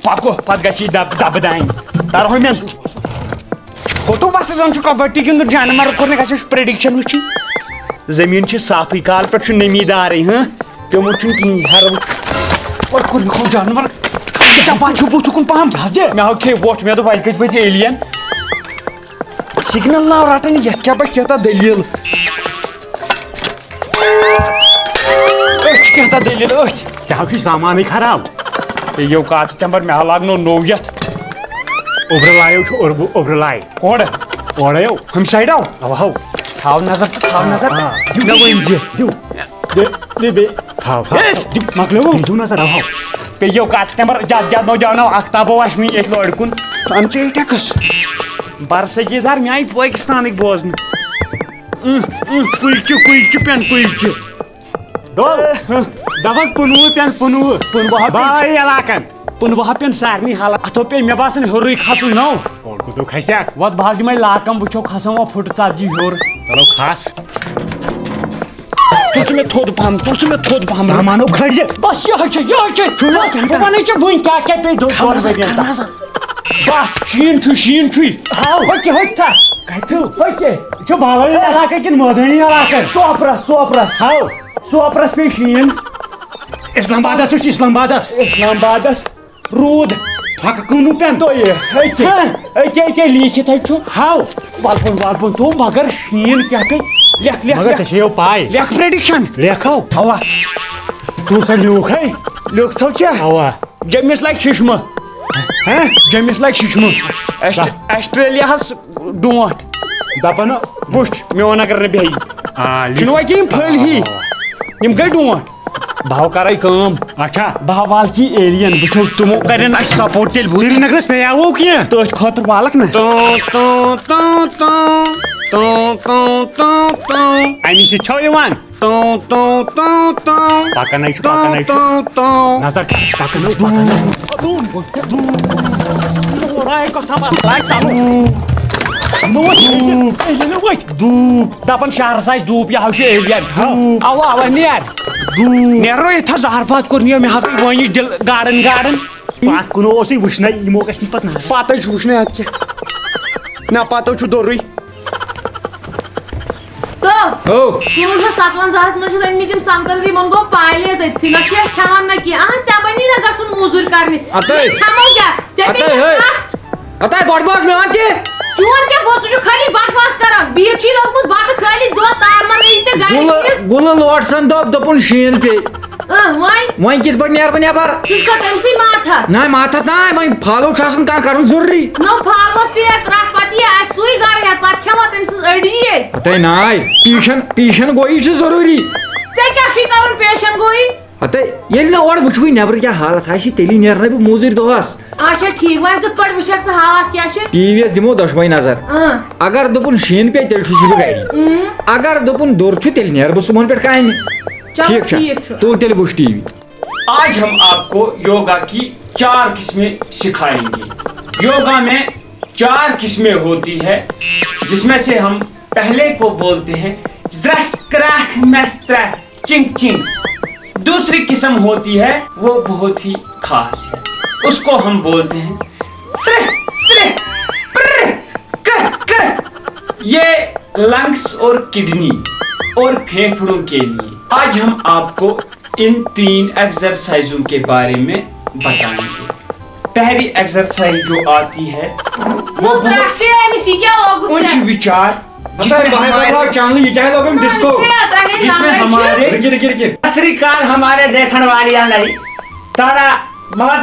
पको पत गसी दब दाइन तार हो में कोतो बस जन कबड्डी गिंदुन जानवर कोने गस प्रेडिक्शन वुची जमीन छ साफी काल पे नमीदार हां पेमो की हर और कोन खो जानवर चपा छ बुत कुन पहम हजे मैं हो खे वोट मैं तो वाइल कट पे एलियन सिग्नल ना रटन ये क्या बस कहता दलील क्या दलील क्या सामान खराब यो काच चंबर में लागनो नोयत उब्रलायो छ उब्रलाय कोड ओड़यो हम साइड आओ आओ थाव नजर ना वो इंजे दू दे बे थाव मकलो दू नजर आओ पे यो काच चंबर जा नो जानो अख्ताबो वाशमी एक लड़कुन हम चे टकस बरसजीदार मैं पाकिस्तान बोजन कुलच पेन कुलच डोल दबक पुनवह बाय इलाकन पुनवह पेन सारनी हालत अथो पे मे बासन होरुई खसु नौ कौन को तो खैसा वत भाग में लाकम बुछो खसम फुट चाजी होर चलो खास तुझ में थोद पहम सामानो खड़िए बस ये छ बने छ बुन क्या पे दो और बगेता बस शीन छु हां होके था कहतु होके जो बावली इलाके किन मदनी इलाके सोपरा हां सोपरस पे शीन इस्लामाबादस रूद थक कुनु पेन तो ये है लिखित है हाउ वालपुन तो मगर शीन क्या पे लेख मगर तशेयो पाई लेख प्रेडिक्शन लेखो हवा तू से ल्यूख है ल्यूख तो क्या हवा जमिस लाइक शिशमा हैं जमिस लाइक शिशमा ऑस्ट्रेलिया हस डोंट दपन बुश मे वन अगर बेही चुनवा की फल ही निम गई डोंट भाव कराई काम अच्छा भावाल की एलियन बुठो तुमो करन सपोर्ट टेल श्रीनगरस पे आवो किया तो खतर वालक न आनी से छो यवान पाकनाई नजर राय को थमा लाइक दपन शहर साइज धूप या हौश एलियन आवा नेर नेरो ये था जहरपात कोरनियो में हाथ वही दिल गार्डन पात कुनो ओसी वुशना इमो गस्न पत ना पातो छुशने हत के ना पातो छु दोरुई तो ओ तुम 57 में छ मितिम संतरजी मन गो पाइले जथि न छ खावन न की आ चाबनी न गसुन मजूर करनी अतै खामो क्या चपी अतै बड़बास में आके चोर के बोत जो खाली बकवास करन बीची लोग मुझ बात खाली दो तार मन इते गाड़ी गुल लॉर्डसन दपुन शीन पे वही कित पर नेर बने पर किसका तमसी माथा ना माथा ना वही फॉलो छासन का करन जरूरी नो फार्मस पे त्राटपति आ सुई गार है पर खेमा तमस अड़िए अतै नाय पीशन गोई छ जरूरी ते क्या शिकारन पेशन गोई अतै येल ना और बुछुई नेबर क्या हालत है तेली नेर ने मजूर दोस अच्छा ठीक वाय कत पड़ बुछक से हालत क्या छ टीवीएस दिमो दशवई नजर अगर दपुन शीन पे तेल छु गाड़ी अगर दपुन दोर छु तेल नेर बसुमन पे काहे ठीक है तो तेल बुश टीवी आज हम आपको योगा की 4 किस्में सिखाएंगे योगा में 4 किस्में होती है जिसमें से हम पहले को बोलते हैं चिंग चिंग दूसरी किस्म होती है वो बहुत ही खास है उसको हम बोलते हैं ये लंग्स और किडनी और फेफड़ों के लिए आज हम आपको इन 3 एक्सरसाइजों के बारे में बताएंगे पहली एक्सरसाइज जो आती है वो उच्च विचार जिसमें हमारे काल हमारे देखने वाली नहीं थोड़ा बहुत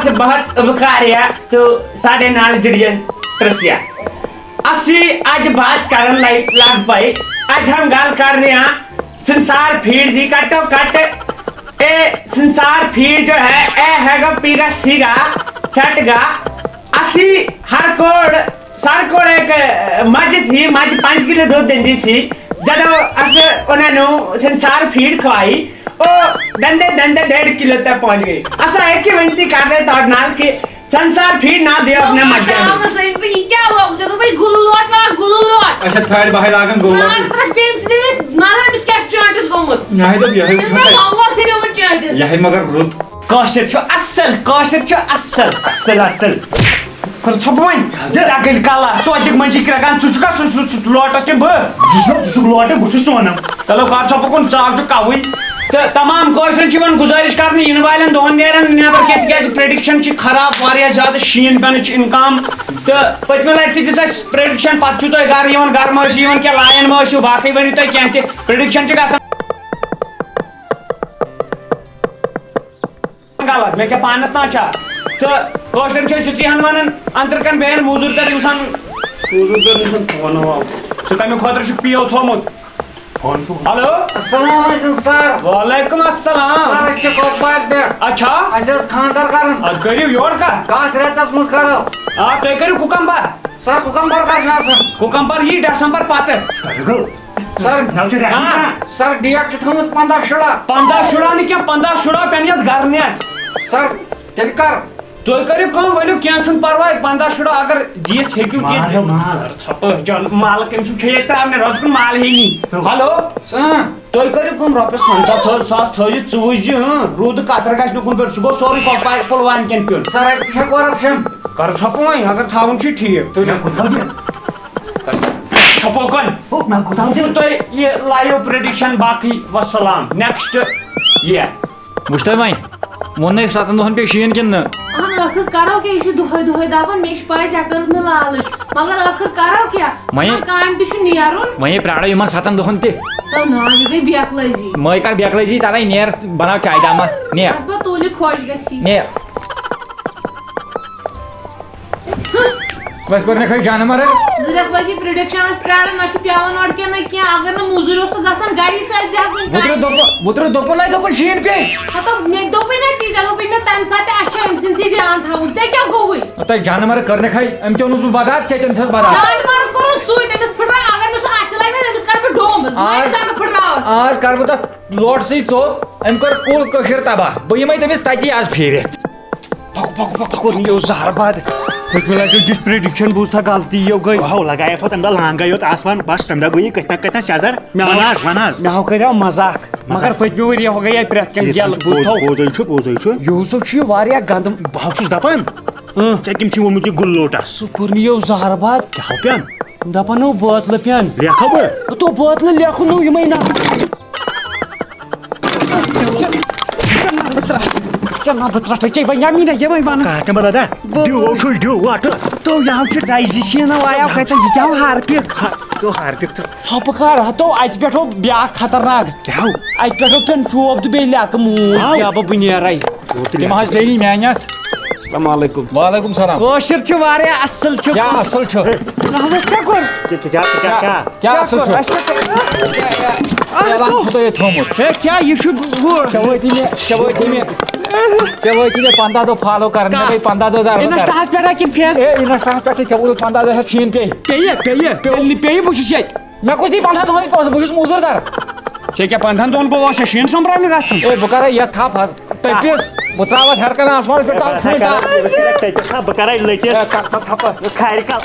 उपकार्य तो साढ़े नाल जुड़ियन तरसिया असली आज बात करन लग पाई आज हम गाल कर रहे हैं संसार फीड दी कटो कट ए संसार फीड जो है ए हैगा पीगा सीगा छटगा असली हर कोड सर कोड एक मज थी मज 5 किलो दूध देंदी सी जब अस उन्हें संसार फीड खवाई ओ दंदे 1.5 किलो तक पहुंच गई असा एक ही विनती कर रहे तोड़ नाल के संसार फीड ना दे अपने मत क्या लोग जो भाई गुललोट अच्छा थर्ड बाहर लागन गुललोट मादर मिस क्या चार्जेस गोमत नहीं तो यही मगर रुत काशिर छो असल कर छपवन जरा गल काला तो दिक मंजी क्रगान चुचका लोटस के ब लोटे बुस सोनम चलो कार छपकन चार जो कावई तो तमाम काशिर चिवन गुजारिश करने इन वालन दोन नेरन नेबर के क्या प्रेडिक्शन छि खराब वारिया ज्यादा शीन बन इनकम तो पतमे लट दिस प्रेडिक्शन पत छु तो घर यवन घर मस यवन के लायन मस बाकी बनी तो क्या प्रेडिक्शन छि गसन गलत मैं क्या पानस ना चा तो काशिर छ सुचिहन वनन अंतर कन बेन मजूर कर इंसान फोन हो सो तमे खतर छु पियो थोमुत हेलो अस्सलाम वालेकुम सर। वालेकुम अस्सलाम सर अच्छे कोपात पे अच्छा अजस खानदार करन आज करियो योर का कात रेतस मुस करो आ तो करियो कुकम्बर सर कुकम्बर करना सर कुकम्बर ये दिसंबर पाते सर हां सर डेट थमत 15 शुड़ा नहीं क्या 15 शुड़ा पेनियत घर ने सर तेलकर तो करियो कम वलियो क्या छुन परवाय 15 शुड़ा अगर जीत हेक्यू के माल छप जन माल केम छु थे तामने रसकुन माल ही नहीं हेलो तो करियो कम रुपए 50 सास थोजी चूज रूद कातर गाछ नुकुन पर सुगो सॉरी कपाय पलवान केन पियो सर अच्छा करप्शन कर छपवाई अगर थाउन छी ठीक तो छपोकन ना कुताम से तो ये लाइव प्रेडिक्शन बाकी वसलाम नेक्स्ट ये मुश्ताक भाई मोन सातन दोहन पे शीन किन अहन आखिर करो क्या इशु दुहै दाबन मेश पाय चकर न लालच मगर आखिर करो क्या मये काम तिशु नियारुन वही प्राणो यमन सातन दोहन पे तो ना जुगे बियाकलाजी मै कर बेकलजी ताराई नेर बनाव चाय दामा ने अब तोले खोज गसी ने बस करने खै जान मारे जरा बाकी प्रेडिक्शन इस प्राण ना छु प्यावन अड़ के ना क्या अगर न मजूरो से गसन गाड़ी से जा बुतरो दोपो लाई दोपो शीन पे तो मैं दो पे ना ती जगह पे ना तम साथे अच्छा इंसान सीधे आन था उजे क्या गोई त जान मारे करने खै एम के नुस बाजार चेतन थस बाजार जान मार करो सुई देमस फटरा अगर नुस आठ लाइन देमस कर पे डोम मैं जान फटरा आज कर बता लॉट सी चो एम कर कुल कखिर तबा बयमै तमिस ताकि आज फेरे पको यो जहरबाद पतला के जिस प्रेडिक्शन बूस्ता गलती यो गई हाउ लगाया तो तंदा लांगा यो आसमान बस तंदा गई कहता शजर वनाज मैं हो करियो मजाक मगर पतमी वरी हो गई प्रेत के जल बूथो बोजै छु यूसु छि वारिया गंद भावछु दपन चेकिम छि वमुति गुल्लोटा सुकुरनियो जहरबाद क्या पेन दपनो बोतल पेन लेखब तो बोतल लेखु नु यमै ना चना बत्रा के भैया मी ने यमै वन काटे बरदा ड्यू वाट तो यहाँ छ डाइजेशन आया कहता ये क्या हार्पिक तो हार्पिक तो सब कार तो आज पेठो ब्या खतरनाक क्या आज पेठो पेन चोब दे बेला कमु या बबुनियाराई तिम हज लेनी मेहनत अस्सलाम वालेकुम वालेकुम सलाम कोशिर छ वारे असल छ क्या असल छ हजस क्या कर क्या असल छ क्या बात तो ये थोमत ए क्या ये शुड वो चवैती में 15 दो फॉलो करने भाई 15,000 इन स्टास पेटा कि फेस ए इन स्टास पेटा चवुल 15,000 शीन पे पे बुश मैं कुछ नहीं 15 तो पास बुश मुजर dar छे क्या 15 दोन बो वाश शीन संब्राम राछन ए बकरा या था फस तपिस बुत्रावा हर करना आसमान पे ताल खा बकरा लेटेस खायर का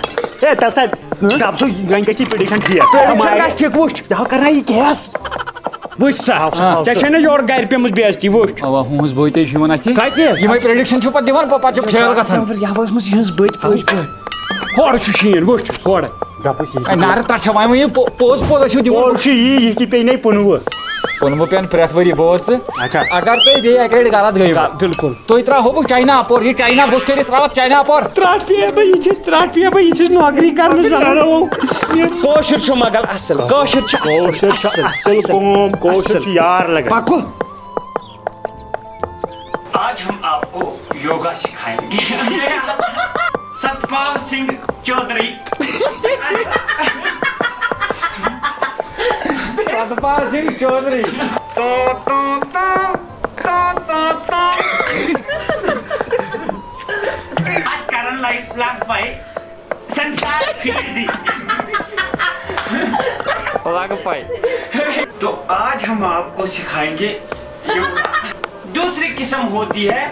ए तलसा दाबसो गंगची प्रेडिक्शन किया हमारा ठीक बुश दा करना ये गैस बुश सा चने योर गायर पे मुझ बेइज्जती बुश अब हुंस बोइते शिवन आथि काके ये मै प्रेडिक्शन छ प दिवान पपा छ फेल गसन या बस मुझ हंस बैठ होड़ छु शीन बुश होड़ ए नार ता छ मै पोज छ दिवान और ये की पे नहीं पनुव पनुव पेन प्रेस वरी बोस अच्छा अगर तो दे एकरेड गलत गई बिल्कुल तो इतना हो चाइना पर ये चाइना बुक करे त्रावत चाइना पर त्राट पिया भाई ये नौकरी करने जानो ये कोशिश छ मगल असल कोशिश असल कोशिश यार लगा पाको आज हम आपको योगा सिखाएंगे सतपाल सिंह चौधरी सतपाल सिंह चौधरी आज करण लाग पाए संसार फिर दी लाग पाए तो आज हम आपको सिखाएंगे योगा दूसरी किस्म होती है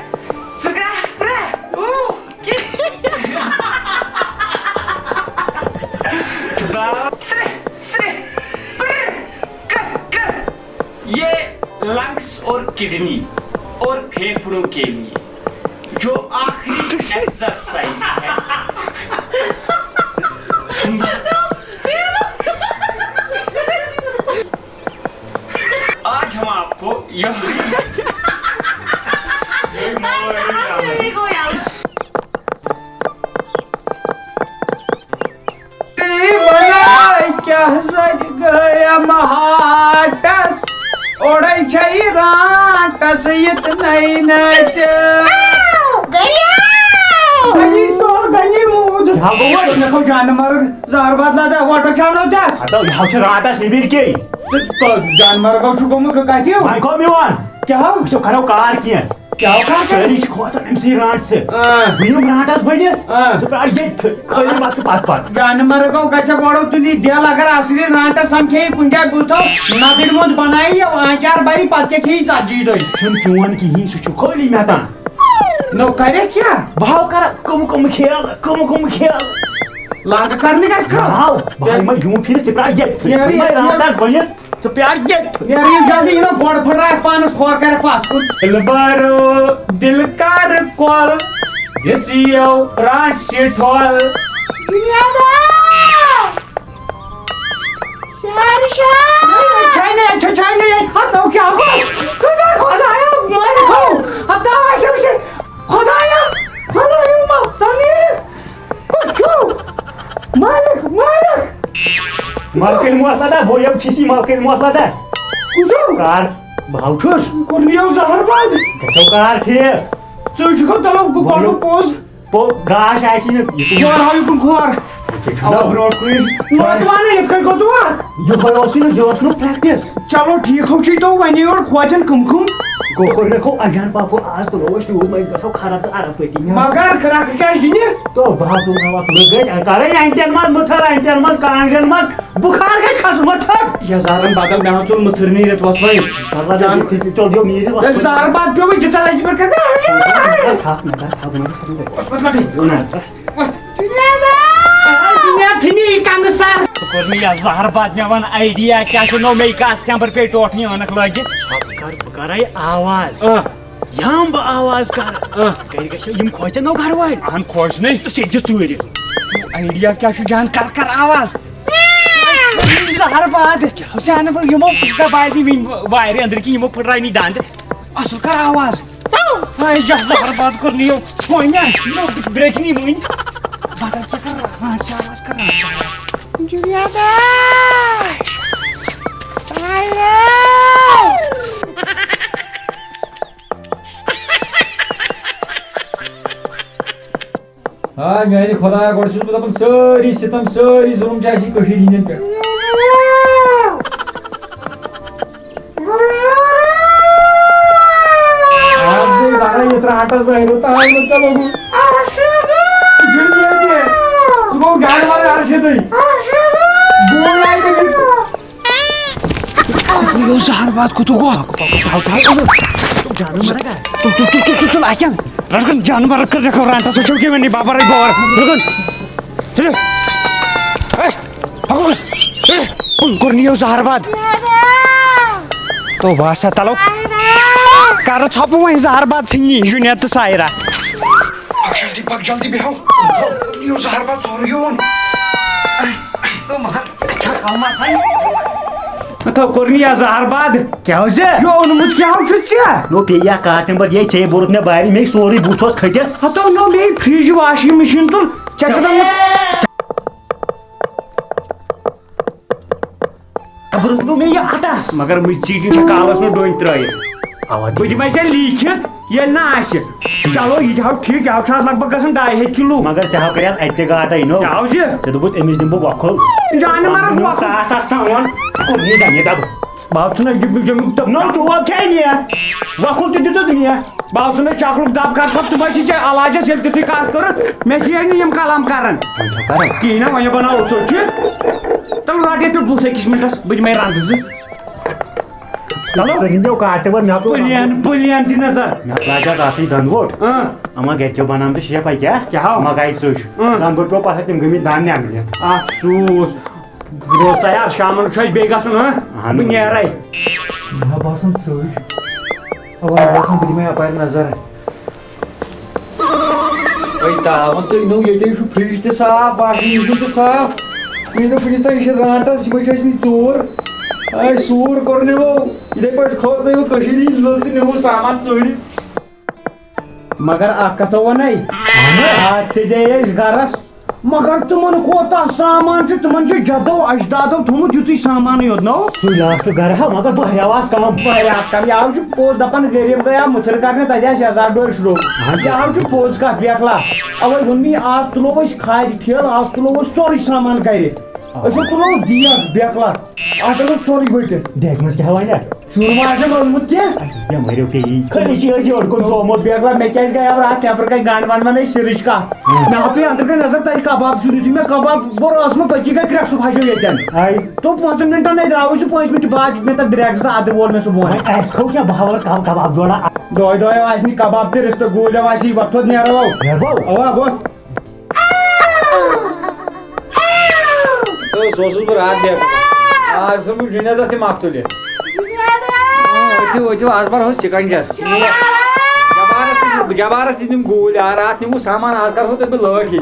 ये लंग्स और किडनी और फेफड़ों के लिए जो आखिरी एक्सरसाइज है। आज हम आपको क्या सज गया महाटस ओढ़ै छै राटस यत नहीं नच गई सोल गई मूद भागो नखो जानवर जहरबाद लाजा वाटर क्या नोटस आता यहाँ से रात निबिर के जानवर को छुको मुख कहती हो भाई को मिवान क्या हो तो करो कार किया क्या हो खा सारी खोसा एमसी रात से बियम राटास बने तो पर ये कोई बात के पास जानवर को कच्चा बड़ो तुली दिया अगर असली राटा संख्या कुंजा बुझतो नादिर मोद बनाई आचार बारी पत्ते खी साजी दो हम चुवन की ही सुचु खोली माता नो करे क्या भाव कर कम खेल लाग करने का इसका भाव भाई मैं यूं फिर से प्राज यारी, मैं राटास बने तो प्यार ये यार ये जल्दी इनो गोड़ फट रहा है पानस खोर कर पास दिलबरो दिल कर कॉल ये जियो रात से ठोल चाइना अच्छा चाइना ये हटाओ क्या हो खुदाया मार खो हटाओ ऐसे से खुदाया हटाओ मां सनी चो मार मार्केट मुआसला दा वो अब छिसी मार्केट मुआसला दा कुसो कार भाव छुस कुर्नियो जहरबाद तो कार थे चुचको तलो को पोज पो गाश ऐसी ने जोर हावी कुन खोर अब ब्रोड क्विज नोटवाने इतका को तो ये बयोसी ने जोसनो प्रैक्टिस चलो ठीक हो छी तो वनी और खोजन कुमकुम गोकर ने को अज्ञान पाको आज तो रोज वो मैं कसो खाना तो आरा पेटी मगर खराक क्या जिने तो भाव तो हवा गए करे इंटर मत मथर इंटर मत कांगन मत बुखार के खस मत या जारन बादल में चल मथरनी रे तो भाई सरला जान चल जो मेरे ये जार बात पे भी जिता लाइज पर करना था जिने कांगसार करनी या जार बात में वन आईडिया क्या सुनो मैं कास कैंपर पे टोटनी अनक लागे करे आवाज यम आवाज कर गए यम खोजन नो घर वाल हम खोज नहीं तो सिज चूरी आइडिया क्या छु जान कर आवाज हर बात जान पर यमो का बाई भी वायरे अंदर की यमो फटराई नहीं दांत असल कर आवाज हाय जा हर बात करनी हो होइना नो ब्रेक नहीं मुइन बात कर हां से आवाज करना जुलिया दा हाँ मेरी खुदा गोड़ छुस बता सारी सितम सारी जुल्म जासी कशीर हिंदन पे आज भी बारा ये त्राटा जाहिर होता है मत लोगों दुनिया के सुबह गाड़ वाले अर्शद ही बोल आई तो यो जहर बात को तो जानवर मरेगा तो आक्या रगन जानवर कर रखो रांटा से चौकी में नहीं बाबा रे बाबा रगन चलो ए भागो ए करनियो जहर बात तो भाषा तलो कार छापू वही जहर बात छिनी जुनियत सायरा पक जल्दी बिहाओ करनियो जहर बात सोरियो तो महल अच्छा काम आसाई तो करनिया जहर बाद क्या हो जे यो अनुमत क्या हो छुच्छा नो पेया कास्ट नंबर ये छे बोरत ने बारी में सोरी बूथोस खटे हतो नो मे फ्रिज वाशिंग मशीन तो चसना अब तो में ये आटास मगर मुझ चीज के कालस में डोइन त्राय आवाज बुझ में से लिखित ये ना आसे चलो ये जाओ ठीक है छास लगभग गसन 2.5 किलो मगर चाह कर अत्ते गाटा इनो क्या हो जे से दुबुत एमिस दिमबो बखल जान मार सा सा सावन को नहीं जाने दाब बाप सुना गिब गिब तब नो तो अब क्या नहीं है वखल तो तो दुनिया बाप सुना चाकलुक दाब कर सब तुम से आलाज से तुसी काट कर मैं ये नहीं हम कलाम करन की ना वय बनाओ सोचे तल राटे तो 2 मिनट बुझ में रांद से चलो रहिंदो कास्ट पर ना तो पुलियन दिन नजर ना लाजा काफी धनवोट हां अमा गेचो बनाम तो शेप आई क्या हो? अमा गाई सोच धनवोट pro पास तुम गमी दान ने मिले अफसोस दोस्त यार शाम छज बेगा सुन हां हाँ, नेराय ना बासन सोच आवाज बस मैं अपार नजर तावन तो नो ये फ्रिज ते साफ बाकी ते साफ इन फ्रिज ता इसे रांटा सिमच में चोर आई सूर करने वो इधर पर खोज नहीं वो कशीरी लोग ने वो सामान चोरी मगर अकतो वन आज से गरस मगर तुमन कोता सामान तुमन जदो अजदादो थोमुत युत सामान योत नो लास्ट घर है मगर बहरावास कम आव पोज दपन गरीब गया मुथर करने तजा 1000 शुरू आव पोज कत बेकला अवे वोन आज तुलो खाद ठेल आज तुलो सोरी सामान गर तुलो दिया बेकला आज सोरी बट देख मज क्या वन शुरू ओनमुत क्या मरो पे खी चोमुत बेकला मे क्या गया रात नबर कहीं गांड वान वन सिरच का मे पे अंदर गई नजर तक कबाब शुरू थी मे कबाब बोस मे पकी गई क्रक सुबह ये तो 5 मिनटन द्राव 5 मिनट बाद मे तक द्रेक अद वोल मे सुबह क्या बहावर कबाब जोड़ा दो कबाब ते रिश्त गोल वक्त नेरो तो रात देख आज जुनेदस ते माफ तुले आज बार हो शिकंजस जबारस दिन गोल आ रात निमु सामान आज कर हो तो लट ही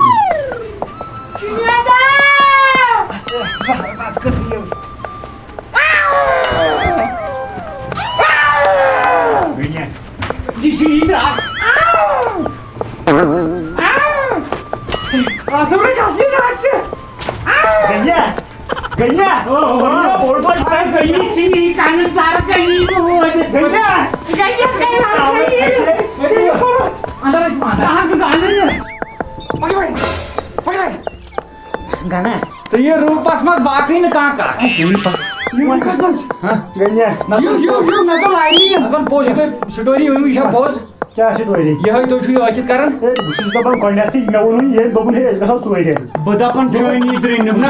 गैया बोल बोल गई सी कान सार गई वो गैया गाना सही रूपस मस बाकी न का रूपस मस हां गैया यो मैं तो लाई अपन पोस्ट पे स्टोरी हुई है पोस्ट क्या स्टोरी ये तो छु अचित करन बुसिस दबन कोंडसी मे वनु ये दोबन है इसका सब चोरी बदापन जोइनी द्रिन न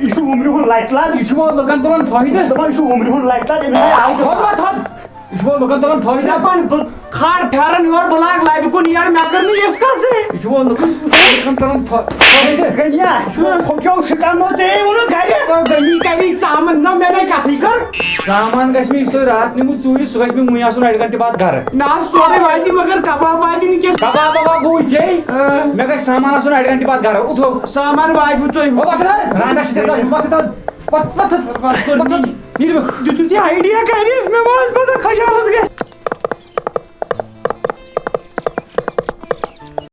इशु उमरी हो लाइट ला इशु लोगन तोन फायदा दबन इशु उमरी हो लाइट ला एमे आउ थोत इशु लोगन तोन फायदा पन खार फेरन और ब्लैक लाइव को यार मैं करनी इसका से इशु लोगन तोन फायदा गैया इशु खोक्यो शिकानो जे उन गाड़ी तो गनी कभी सामान न मैंने काफी कर सामान गस में इसको रात निमु चोरी सुगस में मुया सुन 1 घंटे बाद घर ना सोरे वाइदी मगर कबाब वाइदी नि के कबाब बाबा गो जे मैं का सामान सुन 1 घंटे बाद घर उठो सामान वाइदी तो ओ बात रांडा शिकल मत निर्व तू आइडिया करी मैं बस खजालत गए